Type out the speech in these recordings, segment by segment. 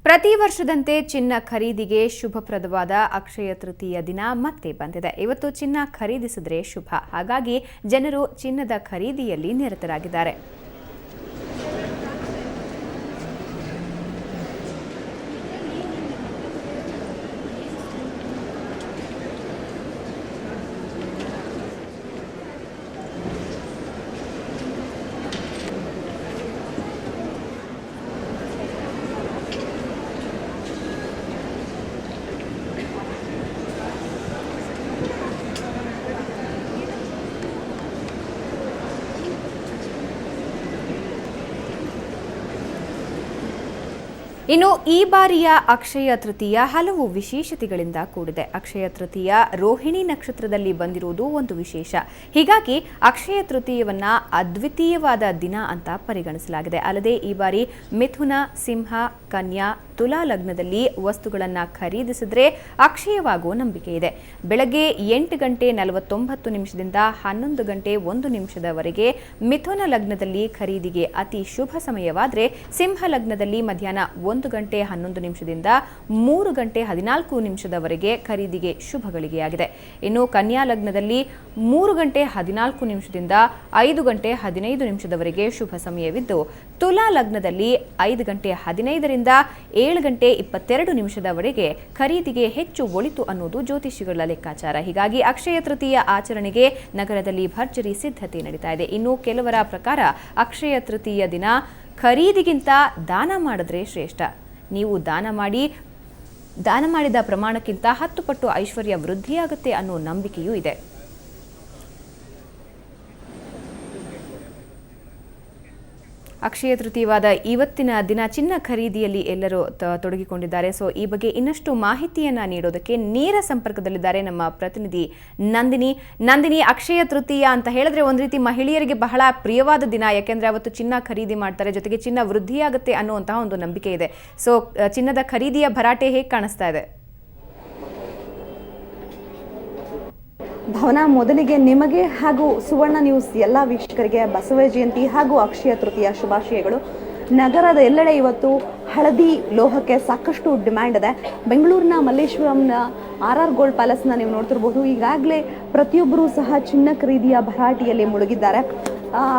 ಪ್ರತಿ ವರ್ಷದಂತೆ ಚಿನ್ನ ಖರೀದಿಗೆ ಶುಭಪ್ರದವಾದ ಅಕ್ಷಯ ತೃತೀಯ ದಿನ ಮತ್ತೆ ಬಂದಿದೆ. ಇವತ್ತು ಚಿನ್ನ ಖರೀದಿಸಿದ್ರೆ ಶುಭ. ಹಾಗಾಗಿ ಜನರು ಚಿನ್ನದ ಖರೀದಿಯಲ್ಲಿ ನಿರತರಾಗಿದ್ದಾರೆ. ಇನ್ನು ಈ ಬಾರಿಯ ಅಕ್ಷಯ ತೃತೀಯ ಹಲವು ವಿಶೇಷತೆಗಳಿಂದ ಕೂಡಿದೆ. ಅಕ್ಷಯ ತೃತೀಯ ರೋಹಿಣಿ ನಕ್ಷತ್ರದಲ್ಲಿ ಬಂದಿರುವುದು ಒಂದು ವಿಶೇಷ. ಹೀಗಾಗಿ ಅಕ್ಷಯ ತೃತೀಯವನ್ನ ಅದ್ವಿತೀಯವಾದ ದಿನ ಅಂತ ಪರಿಗಣಿಸಲಾಗಿದೆ. ಅಲ್ಲದೆ ಈ ಬಾರಿ ಮಿಥುನ, ಸಿಂಹ, ಕನ್ಯಾ, ತುಲಾ ಲಗ್ನದಲ್ಲಿ ವಸ್ತುಗಳನ್ನು ಖರೀದಿಸಿದ್ರೆ ಅಕ್ಷಯವಾಗುವ ನಂಬಿಕೆ ಇದೆ. ಬೆಳಗ್ಗೆ 8 ಗಂಟೆ 49 ನಿಮಿಷದಿಂದ 11 ಗಂಟೆ 1 ನಿಮಿಷದವರೆಗೆ ಮಿಥುನ ಲಗ್ನದಲ್ಲಿ ಖರೀದಿಗೆ ಅತಿ ಶುಭ ಸಮಯವಾದರೆ, ಸಿಂಹ ಲಗ್ನದಲ್ಲಿ ಮಧ್ಯಾಹ್ನ 1 ಗಂಟೆ 11 ನಿಮಿಷದಿಂದ 3 ಗಂಟೆ 14 ನಿಮಿಷದವರೆಗೆ ಖರೀದಿಗೆ ಶುಭ ಗಳಿಗೆಯಾಗಿದೆ. ಇನ್ನು ಕನ್ಯಾ ಲಗ್ನದಲ್ಲಿ 3 ಗಂಟೆ 14 ನಿಮಿಷದಿಂದ 5 ಗಂಟೆ 15 ನಿಮಿಷದವರೆಗೆ ಶುಭ ಸಮಯವಿದ್ದು, ತುಲಾ ಲಗ್ನದಲ್ಲಿ 5 ಗಂಟೆ 15ರಿಂದ 7 ಗಂಟೆ 22 ನಿಮಿಷದವರೆಗೆ ಖರೀದಿಗೆ ಹೆಚ್ಚು ಒಳಿತು ಅನ್ನೋದು ಜ್ಯೋತಿಷಿಗಳ ಲೆಕ್ಕಾಚಾರ. ಹೀಗಾಗಿ ಅಕ್ಷಯ ತೃತೀಯ ಆಚರಣೆಗೆ ನಗರದಲ್ಲಿ ಭರ್ಜರಿ ಸಿದ್ಧತೆ ನಡೀತಾ ಇದೆ. ಇನ್ನು ಕೆಲವರ ಪ್ರಕಾರ ಅಕ್ಷಯ ತೃತೀಯ ದಿನ ಖರೀದಿಗಿಂತ ದಾನ ಮಾಡಿದ್ರೆ ಶ್ರೇಷ್ಠ. ನೀವು ದಾನ ಮಾಡಿದ ಪ್ರಮಾಣಕ್ಕಿಂತ 10 ಪಟ್ಟು ಐಶ್ವರ್ಯ ವೃದ್ಧಿಯಾಗುತ್ತೆ ಅನ್ನೋ ನಂಬಿಕೆಯೂ ಇದೆ. ಅಕ್ಷಯ ತೃತೀಯವಾದ ಇವತ್ತಿನ ದಿನ ಚಿನ್ನ ಖರೀದಿಯಲ್ಲಿ ಎಲ್ಲರೂ ತೊಡಗಿಕೊಂಡಿದ್ದಾರೆ. ಸೊ ಈ ಬಗ್ಗೆ ಇನ್ನಷ್ಟು ಮಾಹಿತಿಯನ್ನ ನೀಡೋದಕ್ಕೆ ನೇರ ಸಂಪರ್ಕದಲ್ಲಿದ್ದಾರೆ ನಮ್ಮ ಪ್ರತಿನಿಧಿ ನಂದಿನಿ. ಅಕ್ಷಯ ತೃತೀಯ ಅಂತ ಹೇಳಿದ್ರೆ ಒಂದು ರೀತಿ ಮಹಿಳೆಯರಿಗೆ ಬಹಳ ಪ್ರಿಯವಾದ ದಿನ. ಯಾಕೆಂದ್ರೆ ಅವತ್ತು ಚಿನ್ನ ಖರೀದಿ ಮಾಡ್ತಾರೆ, ಜೊತೆಗೆ ಚಿನ್ನ ವೃದ್ಧಿಯಾಗುತ್ತೆ ಅನ್ನುವಂತಹ ಒಂದು ನಂಬಿಕೆ ಇದೆ. ಸೊ ಚಿನ್ನದ ಖರೀದಿಯ ಭರಾಟೆ ಹೇಗೆ ಕಾಣಿಸ್ತಾ ಇದೆ? ಭವನ, ಮೊದಲಿಗೆ ನಿಮಗೆ ಹಾಗೂ ಸುವರ್ಣ ನ್ಯೂಸ್ ಎಲ್ಲ ವೀಕ್ಷಕರಿಗೆ ಬಸವ ಜಯಂತಿ ಹಾಗೂ ಅಕ್ಷಯ ತೃತೀಯ ಶುಭಾಶಯಗಳು. ನಗರದ ಎಲ್ಲೆಡೆ ಇವತ್ತು ಹಳದಿ ಲೋಹಕ್ಕೆ ಸಾಕಷ್ಟು ಡಿಮ್ಯಾಂಡ್ ಇದೆ. ಬೆಂಗಳೂರಿನ ಮಲ್ಲೇಶ್ವರಂನ RR ಗೋಲ್ಡ್ ಪ್ಯಾಲೇಸ್ನ ನೀವು ನೋಡ್ತಿರ್ಬೋದು. ಈಗಾಗಲೇ ಪ್ರತಿಯೊಬ್ಬರೂ ಸಹ ಚಿನ್ನ ಖರೀದಿಯ ಭರಾಟೆಯಲ್ಲಿ ಮುಳುಗಿದ್ದಾರೆ.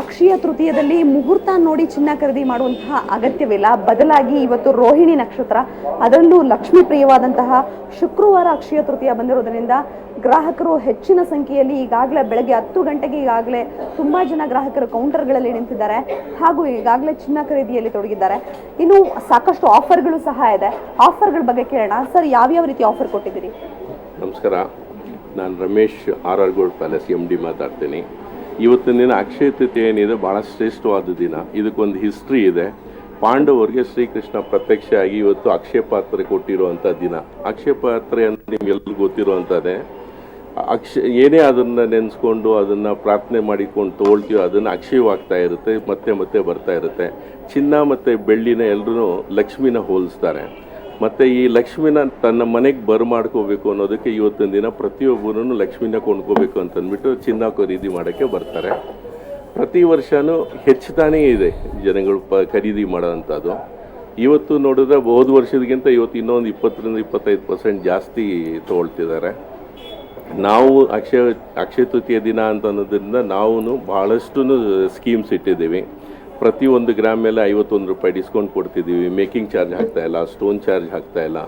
ಅಕ್ಷಯ ತೃತೀಯದಲ್ಲಿ ಮುಹೂರ್ತ ನೋಡಿ ಚಿನ್ನ ಖರೀದಿ ಮಾಡುವಂತಹ ಅಗತ್ಯವಿಲ್ಲ. ಬದಲಾಗಿ ಇವತ್ತು ರೋಹಿಣಿ ನಕ್ಷತ್ರ, ಅದರಲ್ಲೂ ಲಕ್ಷ್ಮೀ ಪ್ರಿಯವಾದಂತಹ ಶುಕ್ರವಾರ ಅಕ್ಷಯ ತೃತೀಯ ಬಂದಿರೋದ್ರಿಂದ ಗ್ರಾಹಕರು ಹೆಚ್ಚಿನ ಸಂಖ್ಯೆಯಲ್ಲಿ ಈಗಾಗಲೇ ಬೆಳಗ್ಗೆ 10 ಗಂಟೆಗೆ ಈಗಾಗಲೇ ತುಂಬ ಜನ ಗ್ರಾಹಕರು ಕೌಂಟರ್ಗಳಲ್ಲಿ ನಿಂತಿದ್ದಾರೆ ಹಾಗೂ ಈಗಾಗಲೇ ಚಿನ್ನ ಖರೀದಿಯಲ್ಲಿ ತೊಡಗಿದ್ದಾರೆ. ಇನ್ನು ಸಾಕಷ್ಟು ಆಫರ್ಗಳು ಸಹ ಇದೆ. ಆಫರ್ಗಳ ಬಗ್ಗೆ ಕೇಳೋಣ. ಸರ್, ಯಾವ್ಯಾವ ರೀತಿ ಆಫರ್ ಕೊಟ್ಟಿದ್ದೀರಿ? ನಮಸ್ಕಾರ, ನಾನು Ramesh, RR gold palace MD ಮಾತಾಡ್ತೀನಿ. ಇವತ್ತಿನ ದಿನ ಅಕ್ಷಯ ತೃತೀಯ ಏನಿದೆ ಭಾಳ ಶ್ರೇಷ್ಠವಾದ ದಿನ. ಇದಕ್ಕೊಂದು ಹಿಸ್ಟ್ರಿ ಇದೆ. ಪಾಂಡವರಿಗೆ ಶ್ರೀಕೃಷ್ಣ ಪ್ರತ್ಯಕ್ಷ ಆಗಿ ಇವತ್ತು ಅಕ್ಷಯ ಪಾತ್ರೆ ಕೊಟ್ಟಿರುವಂಥ ದಿನ. ಅಕ್ಷಯ ಪಾತ್ರೆ ಅಂತ ನಿಮ್ಗೆಲ್ಲರಿಗೂ ಗೊತ್ತಿರುವಂಥದ್ದೇ. ಏನೇ ಅದನ್ನು ನೆನೆಸ್ಕೊಂಡು ಅದನ್ನು ಪ್ರಾರ್ಥನೆ ಮಾಡಿಕೊಂಡು ತೊಗೊಳ್ತೀವೋ ಅದನ್ನು ಅಕ್ಷಯವಾಗ್ತಾ ಇರುತ್ತೆ, ಮತ್ತೆ ಮತ್ತೆ ಬರ್ತಾ ಇರುತ್ತೆ. ಚಿನ್ನ ಮತ್ತು ಬೆಳ್ಳಿನ ಎಲ್ಲರೂ ಲಕ್ಷ್ಮಿನ ಹೋಲಿಸ್ತಾರೆ. ಮತ್ತು ಈ ಲಕ್ಷ್ಮಿನ ತನ್ನ ಮನೆಗೆ ಬರಮಾಡ್ಕೋಬೇಕು ಅನ್ನೋದಕ್ಕೆ ಇವತ್ತಿನ ದಿನ ಪ್ರತಿಯೊಬ್ಬರೂ ಲಕ್ಷ್ಮಿನ ಕೊಂಡ್ಕೋಬೇಕು ಅಂತಂದ್ಬಿಟ್ಟು ಚಿನ್ನ ಖರೀದಿ ಮಾಡೋಕ್ಕೆ ಬರ್ತಾರೆ. ಪ್ರತಿ ವರ್ಷವೂ ಹೆಚ್ಚುತ್ತಾನೇ ಇದೆ ಜನಗಳು ಖರೀದಿ ಮಾಡೋವಂಥದ್ದು. ಇವತ್ತು ನೋಡಿದ್ರೆ ಹೋದ ವರ್ಷದಕ್ಕಿಂತ ಇವತ್ತು ಇನ್ನೊಂದು 20-25% ಜಾಸ್ತಿ ತೊಗೊಳ್ತಿದ್ದಾರೆ. ನಾವು ಅಕ್ಷಯ ತೃತೀಯ ದಿನ ಅಂತ ಅನ್ನೋದ್ರಿಂದ ನಾವು ಭಾಳಷ್ಟು ಸ್ಕೀಮ್ಸ್ ಇಟ್ಟಿದ್ದೀವಿ. ಪ್ರತಿ 1 ಗ್ರಾಮ್ ಮೇಲೆ 51 ರೂಪಾಯಿ ಡಿಸ್ಕೌಂಟ್ ಕೊಡ್ತಿದ್ದೀವಿ. ಮೇಕಿಂಗ್ ಚಾರ್ಜ್ ಹಾಕ್ತಾಯಿಲ್ಲ, ಸ್ಟೋನ್ ಚಾರ್ಜ್ ಹಾಕ್ತಾಯಿಲ್ಲ.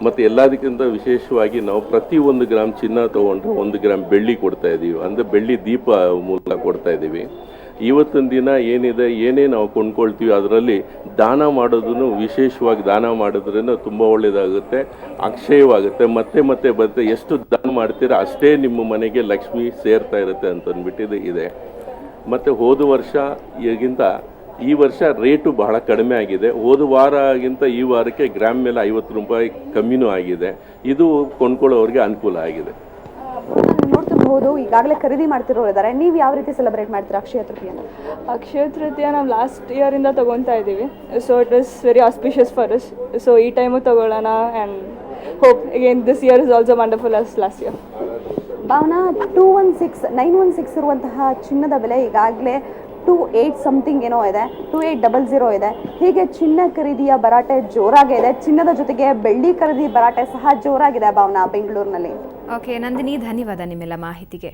ಮತ್ತು ಎಲ್ಲದಕ್ಕಿಂತ ವಿಶೇಷವಾಗಿ ನಾವು ಪ್ರತಿ 1 ಗ್ರಾಮ್ ಚಿನ್ನ ತೊಗೊಂಡ್ರೆ 1 ಗ್ರಾಮ್ ಬೆಳ್ಳಿ ಕೊಡ್ತಾಯಿದ್ದೀವಿ. ಅಂದರೆ ಬೆಳ್ಳಿ ದೀಪ ಮೂಲಕ ಕೊಡ್ತಾಯಿದ್ದೀವಿ. ಇವತ್ತಿನ ದಿನ ಏನಿದೆ, ಏನೇ ನಾವು ಕೊಂಡ್ಕೊಳ್ತೀವಿ ಅದರಲ್ಲಿ ದಾನ ಮಾಡೋದನ್ನು ವಿಶೇಷವಾಗಿ ದಾನ ಮಾಡಿದ್ರೂ ತುಂಬ ಒಳ್ಳೆಯದಾಗುತ್ತೆ, ಅಕ್ಷಯವಾಗುತ್ತೆ, ಮತ್ತೆ ಮತ್ತೆ ಬರುತ್ತೆ. ಎಷ್ಟು ದಾನ ಮಾಡ್ತೀರಾ ಅಷ್ಟೇ ನಿಮ್ಮ ಮನೆಗೆ ಲಕ್ಷ್ಮಿ ಸೇರ್ತಾ ಇರುತ್ತೆ ಅಂತಂದ್ಬಿಟ್ಟಿದೆ ಇದೆ. ಮತ್ತು ಹೋದ ವರ್ಷ ಈಗಿಂತ ಈ ವರ್ಷ ರೇಟು ಬಹಳ ಕಡಿಮೆ ಆಗಿದೆ. ಹೋದ ವಾರಗಿಂತ ಈ ವಾರಕ್ಕೆ ಗ್ರಾಮ್ ಮೇಲೆ 50 ರೂಪಾಯಿ ಕಮ್ಮಿನೂ ಆಗಿದೆ. ಇದು ಕೊಂಡ್ಕೊಳ್ಳೋರಿಗೆ ಅನುಕೂಲ ಆಗಿದೆ. ನೋಡ್ತಿರ್ಬೋದು, ಈಗಾಗಲೇ ಖರೀದಿ ಮಾಡ್ತಿರೋರು ಇದ್ದಾರೆ. ನೀವು ಯಾವ ರೀತಿ ಸೆಲೆಬ್ರೇಟ್ ಮಾಡ್ತೀರಾ ಅಕ್ಷಯ ತೃತೀಯ? ಅಕ್ಷಯ ತೃತೀಯ ನಾವು ಲಾಸ್ಟ್ ಇಯರಿಂದ ತೊಗೊತಾ ಇದ್ದೀವಿ. So it was very auspicious for us. So ಈ ಟೈಮು ತೊಗೊಳ್ಳೋಣ and hope again this year is also wonderful as last year. Bhavana, 916 ಇರುವಂತಹ ಚಿನ್ನದ ಬೆಲೆ ಈಗಾಗಲೇ 28 ಸಮಥಿಂಗ್ ಏನೋ ಇದೆ, 2800 ಇದೆ. ಹೀಗೆ ಚಿನ್ನ ಖರೀದಿಯ ಭರಾಟೆ ಜೋರಾಗೇ ಇದೆ. ಚಿನ್ನದ ಜೊತೆಗೆ ಬೆಳ್ಳಿ ಖರೀದಿ ಭರಾಟೆ ಸಹ ಜೋರಾಗಿದೆ ಭಾವನಾ ಬೆಂಗಳೂರಿನಲ್ಲಿ. ಓಕೆ ನಂದಿನಿ, ಧನ್ಯವಾದ ನಿಮ್ಮೆಲ್ಲ ಮಾಹಿತಿಗೆ.